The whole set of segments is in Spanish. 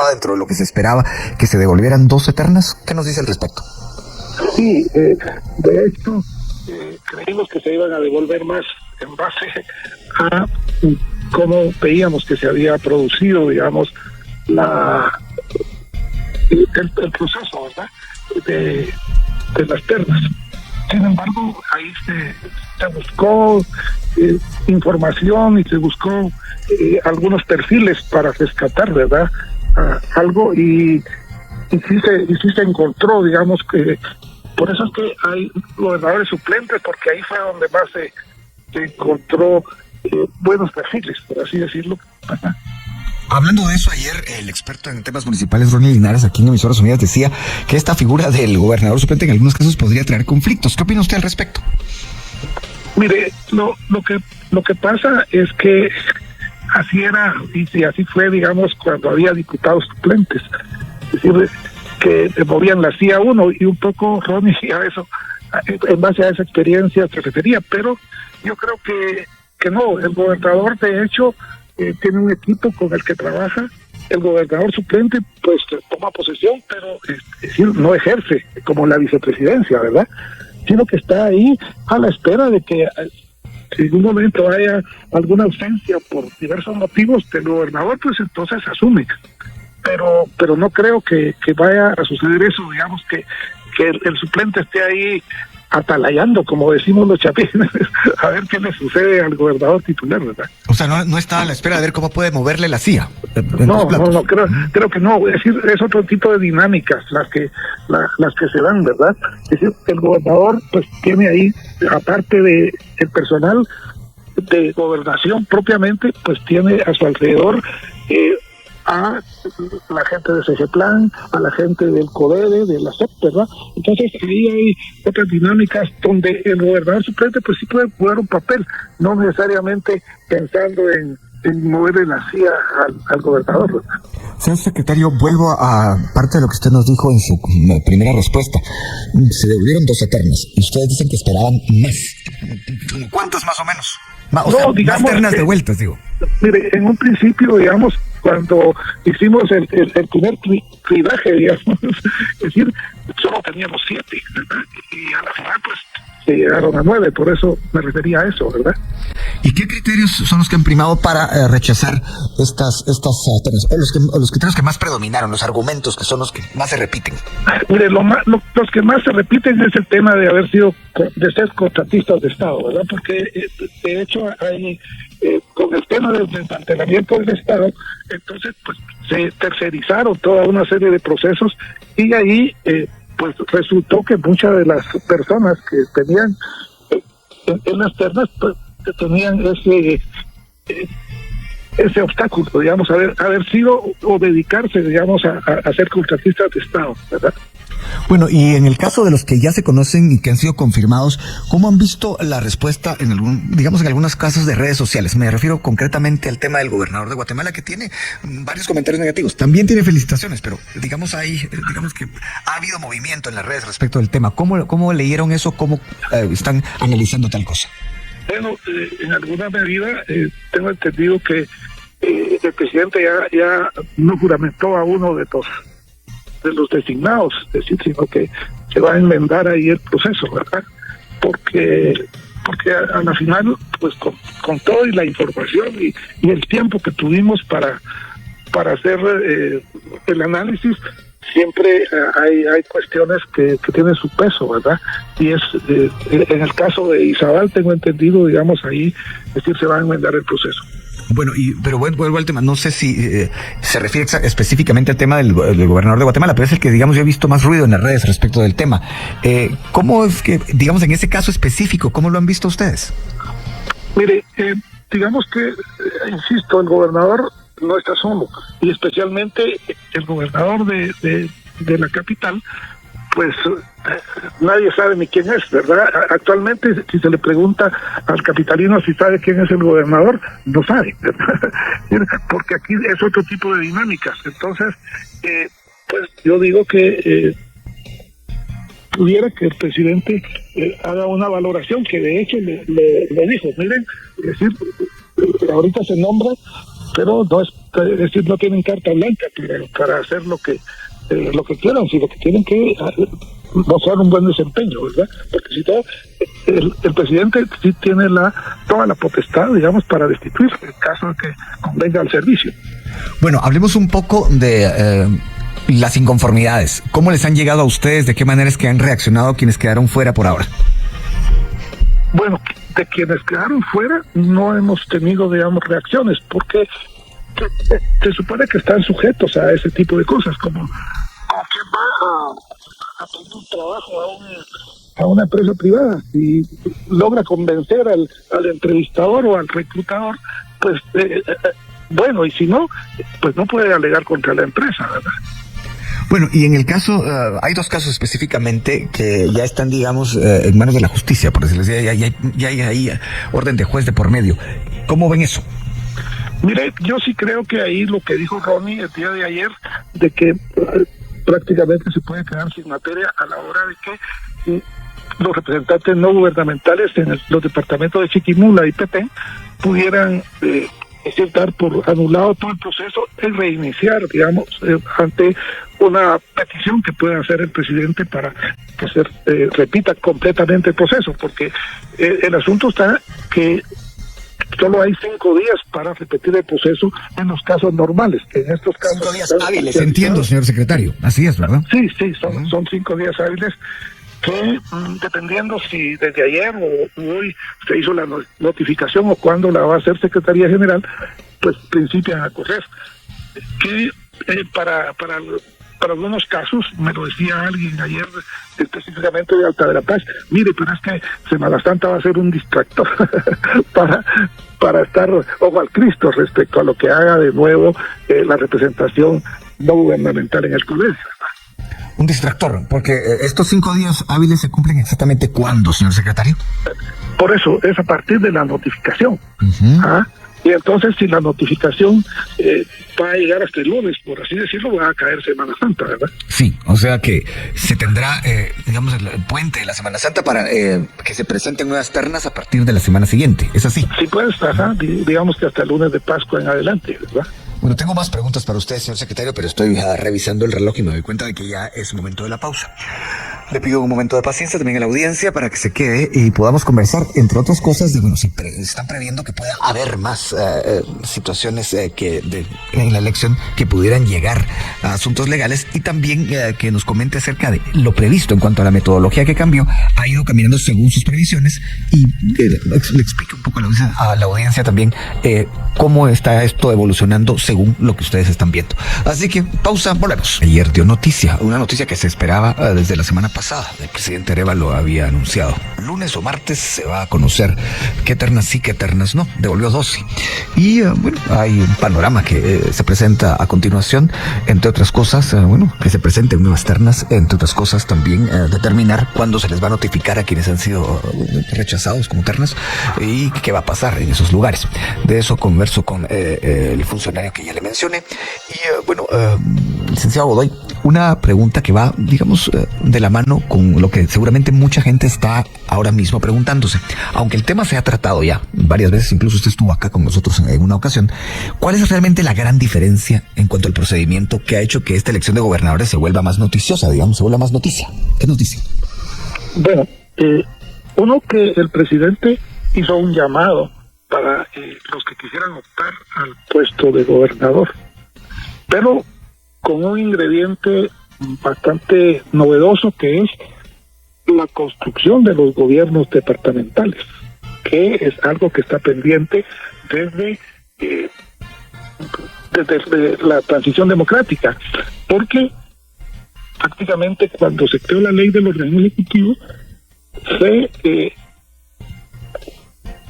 estaba dentro de lo que se esperaba que se devolvieran 12 ternas. ¿Qué nos dice al respecto? Sí, de hecho, creímos que se iban a devolver más en base a cómo veíamos que se había producido, digamos, el proceso, ¿verdad?, de las ternas. Sin embargo, ahí se buscó información y se buscó algunos perfiles para rescatar, ¿verdad?, algo y sí se encontró, digamos, que por eso es que hay gobernadores suplentes, porque ahí fue donde más se encontró buenos perfiles, por así decirlo. Hablando de eso, ayer el experto en temas municipales, Ronnie Linares, aquí en Emisoras Unidas, decía que esta figura del gobernador suplente en algunos casos podría traer conflictos. ¿Qué opina usted al respecto? Mire, lo que pasa es que así era, y así fue, digamos, cuando había diputados suplentes. Es decir, que movían la CIA uno, y un poco Ronnie a eso, en base a esa experiencia se refería, pero yo creo que no, el gobernador de hecho tiene un equipo con el que trabaja. El gobernador suplente pues toma posesión, pero es decir, no ejerce como la vicepresidencia, ¿verdad?, sino que está ahí a la espera de que si en un momento haya alguna ausencia por diversos motivos del gobernador, pues entonces asume. Pero no creo que vaya a suceder eso, digamos, que el suplente esté ahí atalayando, como decimos los chapines, a ver qué le sucede al gobernador titular, ¿verdad? O sea, no está a la espera de ver cómo puede moverle la CIA. No, creo que no. Es decir, es otro tipo de dinámicas las que se dan, ¿verdad? Es decir, el gobernador pues tiene ahí, aparte de el personal de gobernación propiamente, pues tiene a su alrededor a la gente de CGPLAN, a la gente del CODEDE, de la CEP, ¿verdad? Entonces ahí hay otras dinámicas donde el gobernador suplente pues sí puede jugar un papel, no necesariamente pensando en moverle la CIA al gobernador, ¿verdad? Señor secretario, vuelvo a parte de lo que usted nos dijo en su primera respuesta. Se devolvieron 12 ternas y ustedes dicen que esperaban más. ¿Cuántas más o menos? Más ternas de vueltas, digo. Mire, en un principio, digamos, cuando hicimos el primer cribaje, digamos, es decir, solo teníamos 7, ¿verdad? Y a la final, pues, se llegaron a 9, por eso me refería a eso, ¿verdad? ¿Y qué criterios son los que han primado para rechazar estas ternas? O los criterios que más predominaron, los argumentos que son los que más se repiten. Mire, los que más se repiten es el tema de haber sido, de ser contratistas de Estado, ¿verdad? Porque, de hecho, hay... con el tema del desmantelamiento del Estado, entonces pues se tercerizaron toda una serie de procesos y ahí pues resultó que muchas de las personas que tenían en las ternas pues tenían ese obstáculo, digamos, haber sido o dedicarse, digamos, a ser contratistas de Estado, ¿verdad? Bueno, y en el caso de los que ya se conocen y que han sido confirmados, ¿cómo han visto la respuesta en algunos casos de redes sociales? Me refiero concretamente al tema del gobernador de Guatemala, que tiene varios comentarios negativos. También tiene felicitaciones, pero digamos que ha habido movimiento en las redes respecto del tema. ¿Cómo leyeron eso? ¿Cómo están analizando tal cosa? Bueno, en alguna medida tengo entendido que el presidente ya no juramentó a uno de los designados, es decir, sino que se va a enmendar ahí el proceso, ¿verdad? Porque a la final, pues con toda la información y el tiempo que tuvimos para hacer el análisis, siempre hay cuestiones que tienen su peso, ¿verdad? Y es en el caso de Izabal, tengo entendido, digamos, ahí, es decir, se va a enmendar el proceso. Bueno, pero vuelvo al tema. No sé si se refiere específicamente al tema del gobernador de Guatemala, pero es el que, digamos, yo he visto más ruido en las redes respecto del tema. ¿Cómo es que, digamos, en ese caso específico, cómo lo han visto ustedes? Mire, digamos que, insisto, el gobernador no está solo, y especialmente el gobernador de la capital, pues nadie sabe ni quién es, ¿verdad? Actualmente, si se le pregunta al capitalino si sabe quién es el gobernador, no sabe, ¿verdad? Porque aquí es otro tipo de dinámicas. Entonces, pues yo digo que pudiera que el presidente haga una valoración, que de hecho le dijo, miren, es decir, ahorita se nombra, pero no es decir, no tienen carta blanca para hacer lo que quieran, sino que tienen que mostrar un buen desempeño, ¿verdad? Porque si todo, el presidente sí tiene toda la potestad, digamos, para destituir en caso de que convenga al servicio. Bueno, hablemos un poco de las inconformidades. ¿Cómo les han llegado a ustedes? ¿De qué manera es que han reaccionado quienes quedaron fuera por ahora? Bueno, de quienes quedaron fuera no hemos tenido, digamos, reacciones, porque se supone que están sujetos a ese tipo de cosas, como quien va a pedir un trabajo a una empresa privada y logra convencer al entrevistador o al reclutador, pues bueno, y si no, pues no puede alegar contra la empresa, ¿verdad? Bueno, y en el caso, hay dos casos específicamente que ya están, digamos, en manos de la justicia, por decirlo así, ya hay ahí orden de juez de por medio. ¿Cómo ven eso? Mire, yo sí creo que ahí lo que dijo Ronnie el día de ayer, de que prácticamente se puede quedar sin materia a la hora de que los representantes no gubernamentales en los departamentos de Chiquimula y Petén pudieran dar por anulado todo el proceso y reiniciar, digamos, ante una petición que pueda hacer el presidente para que se repita completamente el proceso, porque el asunto está que solo hay 5 días para repetir el proceso en los casos normales. En estos casos 5 días hábiles, entiendo, señor secretario. Así es, ¿verdad? Sí, son 5 días hábiles que, dependiendo si desde ayer o hoy se hizo la notificación o cuándo la va a hacer Secretaría General, pues principian a correr. Que para algunos casos, me lo decía alguien ayer, específicamente de Alta de la Paz, mire, pero es que Semana Santa va a ser un distractor para estar ojo al Cristo respecto a lo que haga de nuevo la representación no gubernamental en el colegio. Un distractor, porque estos 5 días hábiles se cumplen exactamente ¿cuándo, señor secretario? Por eso, es a partir de la notificación. Uh-huh. Y entonces, si la notificación va a llegar hasta el lunes, por así decirlo, va a caer Semana Santa, ¿verdad? Sí, o sea que se tendrá, digamos, el puente de la Semana Santa para que se presenten nuevas ternas a partir de la semana siguiente, ¿es así? Sí, pues, digamos que hasta el lunes de Pascua en adelante, ¿verdad? Bueno, tengo más preguntas para usted, señor secretario, pero estoy revisando el reloj y me doy cuenta de que ya es momento de la pausa. Le pido un momento de paciencia también a la audiencia para que se quede y podamos conversar, entre otras cosas, de, bueno, si están previendo que pueda haber más situaciones en la elección que pudieran llegar a asuntos legales y también que nos comente acerca de lo previsto en cuanto a la metodología que cambió, ha ido caminando según sus previsiones y le explique un poco a la audiencia también cómo está esto evolucionando según lo que ustedes están viendo. Así que pausa, volvemos. Ayer dio una noticia que se esperaba desde la semana pasada. El presidente Arevalo lo había anunciado. Lunes o martes se va a conocer qué ternas sí, qué ternas no. Devolvió 12. Y bueno, hay un panorama que se presenta a continuación, entre otras cosas, que se presenten nuevas ternas, entre otras cosas también determinar cuándo se les va a notificar a quienes han sido rechazados como ternas y qué va a pasar en esos lugares. De eso converso con el funcionario que ya le mencioné. Y licenciado Godoy, una pregunta que va, digamos, de la mano con lo que seguramente mucha gente está ahora mismo preguntándose. Aunque el tema se ha tratado ya varias veces, incluso usted estuvo acá con nosotros en una ocasión, ¿cuál es realmente la gran diferencia en cuanto al procedimiento que ha hecho que esta elección de gobernadores se vuelva más noticiosa, digamos, se vuelva más noticia? ¿Qué noticia? Bueno, uno, que el presidente hizo un llamado para los que quisieran optar al puesto de gobernador, pero con un ingrediente bastante novedoso, que es la construcción de los gobiernos departamentales, que es algo que está pendiente desde la transición democrática, porque prácticamente cuando se creó la ley del organismo ejecutivo se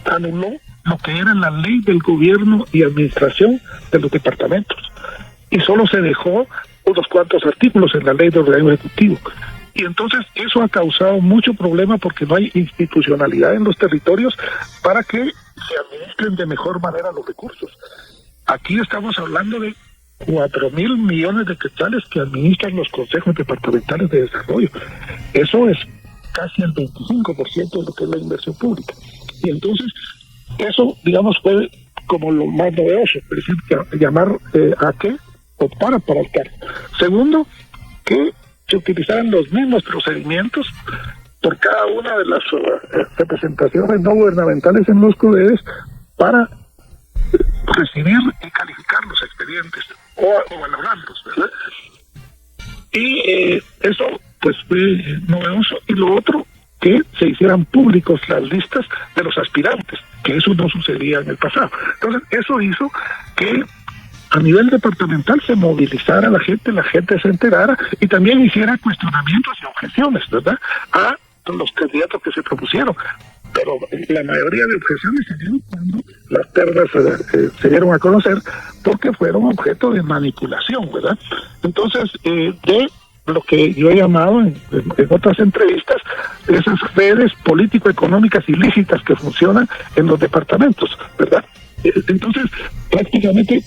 anuló lo que era la ley del gobierno y administración de los departamentos, y solo se dejó unos cuantos artículos en la ley del organismo ejecutivo. Y entonces eso ha causado mucho problema porque no hay institucionalidad en los territorios para que se administren de mejor manera los recursos. Aquí estamos hablando de 4,000 millones de quetzales que administran los consejos departamentales de desarrollo. Eso es casi el 25% de lo que es la inversión pública. Y entonces eso, digamos, fue como lo más novedoso, es decir, llamar a que optaran para el cargo. Segundo, que se utilizaran los mismos procedimientos por cada una de las representaciones no gubernamentales en los CODEDES para recibir y calificar los expedientes o valorarlos, ¿verdad? Y eso pues fue novedoso. Y lo otro, que se hicieran públicos las listas de los aspirantes, que eso no sucedía en el pasado. Entonces eso hizo que a nivel departamental se movilizara la gente se enterara y también hiciera cuestionamientos y objeciones, ¿verdad?, a los candidatos que se propusieron. Pero la mayoría de objeciones se dieron cuando las ternas se dieron a conocer, porque fueron objeto de manipulación, ¿verdad? Entonces, de lo que yo he llamado en otras entrevistas, esas redes político-económicas ilícitas que funcionan en los departamentos, ¿verdad? Entonces, prácticamente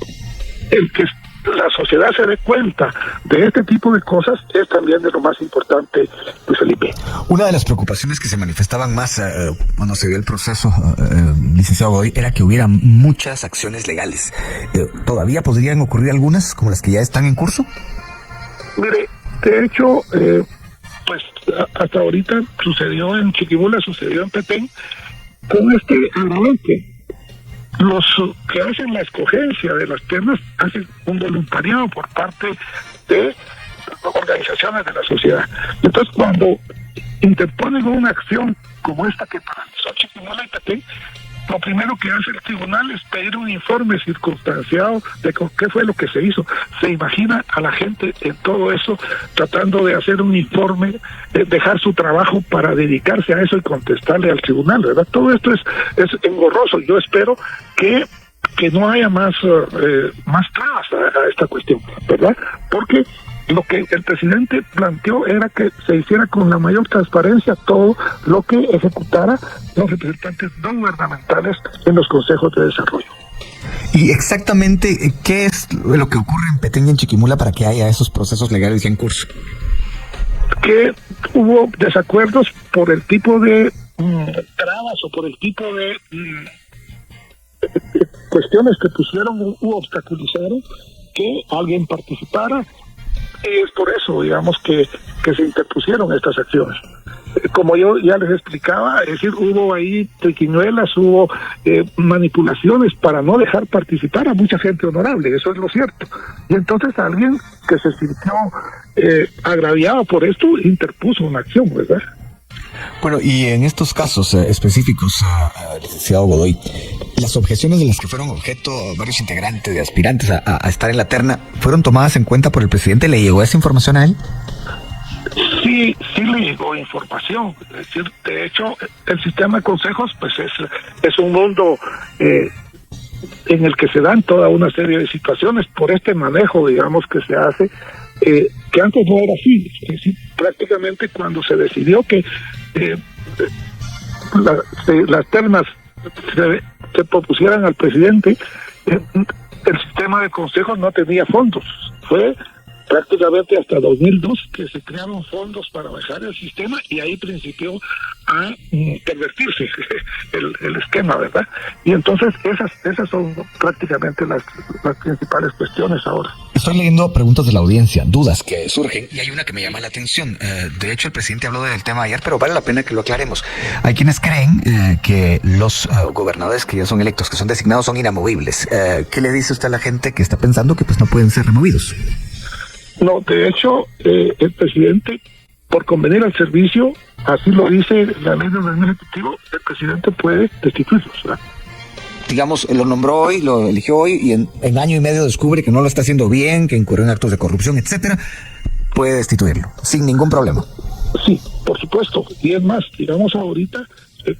el que la sociedad se dé cuenta de este tipo de cosas es también de lo más importante, Luis Felipe. Una de las preocupaciones que se manifestaban más cuando se dio el proceso, licenciado Godoy, era que hubiera muchas acciones legales. ¿Todavía podrían ocurrir algunas, como las que ya están en curso? Mire, de hecho, pues hasta ahorita sucedió en Chiquimula, sucedió en Petén, con este agravante. Los que hacen la escogencia de las ternas hacen un voluntariado por parte de organizaciones de la sociedad. Entonces, cuando interponen una acción como esta que paralizó Chiquimula y Petén, lo primero que hace el tribunal es pedir un informe circunstanciado de qué fue lo que se hizo. Se imagina a la gente en todo eso tratando de hacer un informe, dejar su trabajo para dedicarse a eso y contestarle al tribunal, ¿verdad? Todo esto es engorroso. Yo espero que no haya más trabas a esta cuestión, ¿verdad? Porque lo que el presidente planteó era que se hiciera con la mayor transparencia todo lo que ejecutara los representantes no gubernamentales en los consejos de desarrollo. Y exactamente, ¿qué es lo que ocurre en Petén y en Chiquimula para que haya esos procesos legales ya en curso? Que hubo desacuerdos por el tipo de trabas o por el tipo de cuestiones que pusieron u obstaculizaron que alguien participara. Y es por eso, digamos, que se interpusieron estas acciones. Como yo ya les explicaba, es decir, hubo ahí triquiñuelas, hubo manipulaciones para no dejar participar a mucha gente honorable, eso es lo cierto. Y entonces alguien que se sintió agraviado por esto interpuso una acción, ¿verdad? Bueno, y en estos casos específicos, licenciado Godoy, las objeciones de las que fueron objeto varios integrantes de aspirantes a estar en la terna, ¿fueron tomadas en cuenta por el presidente? ¿Le llegó esa información a él? Sí le llegó información. Es decir, de hecho, el sistema de consejos pues es un mundo en el que se dan toda una serie de situaciones por este manejo, digamos, que se hace, que antes no era así. Es decir, prácticamente cuando se decidió que las ternas se propusieran al presidente, el sistema de consejos no tenía fondos. Fue prácticamente hasta 2002 que se crearon fondos para bajar el sistema y ahí principió a pervertirse el esquema, ¿verdad? Y entonces esas son prácticamente las principales cuestiones ahora. Estoy leyendo preguntas de la audiencia, dudas que surgen, y hay una que me llama la atención. De hecho, el presidente habló del tema ayer, pero vale la pena que lo aclaremos. Hay quienes creen que los gobernadores que ya son electos, que son designados, son inamovibles. ¿Qué le dice usted a la gente que está pensando que pues no pueden ser removidos? No, de hecho, el presidente, por convenir al servicio, así lo dice la ley de organismo ejecutivo, el presidente puede destituirlos, ¿verdad? Digamos, lo nombró hoy, lo eligió hoy, y en año y medio descubre que no lo está haciendo bien, que incurrió en actos de corrupción, etcétera, puede destituirlo, sin ningún problema. Sí, por supuesto, y es más, digamos ahorita,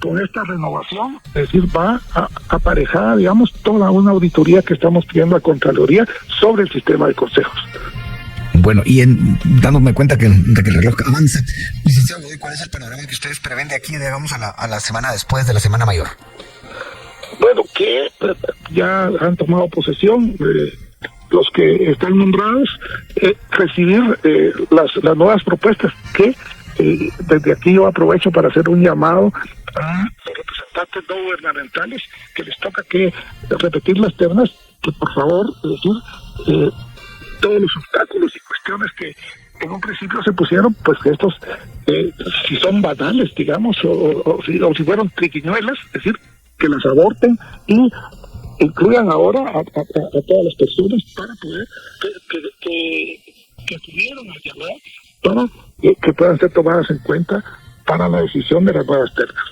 con esta renovación, es decir, va aparejada, digamos, toda una auditoría que estamos pidiendo a Contraloría sobre el sistema de consejos. Bueno, y dándome cuenta de que el reloj avanza, licenciado, ¿cuál es el panorama que ustedes prevén de aquí, digamos, a la semana después de la Semana Mayor? Bueno, que ya han tomado posesión los que están nombrados, recibir las nuevas propuestas que desde aquí yo aprovecho para hacer un llamado a los representantes candidatos no gubernamentales que les toca que repetir las ternas, que por favor, es decir, todos los obstáculos y cuestiones que en un principio se pusieron, pues que estos, si son banales, digamos, o si fueron triquiñuelas, es decir, que las aborten y incluyan ahora a todas las personas para poder que tuvieron al llamar para que puedan ser tomadas en cuenta para la decisión de las nuevas ternas.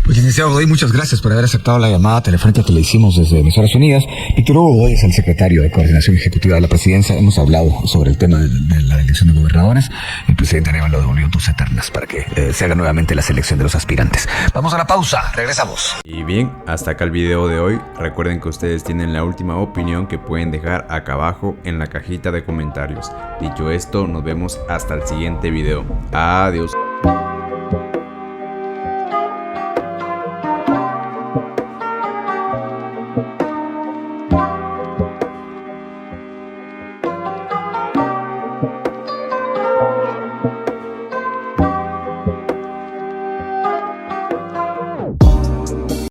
Pues, licenciado Godoy, muchas gracias por haber aceptado la llamada telefónica que le hicimos desde Emisoras Unidas. Víctor Hugo Godoy es el secretario de Coordinación Ejecutiva de la Presidencia. Hemos hablado sobre el tema de la elección de gobernadores. El presidente Aníbal lo devolvió tus eternas para que se haga nuevamente la selección de los aspirantes. Vamos a la pausa, regresamos. Y bien, hasta acá el video de hoy. Recuerden que ustedes tienen la última opinión que pueden dejar acá abajo en la cajita de comentarios. Dicho esto, nos vemos hasta el siguiente video. Adiós.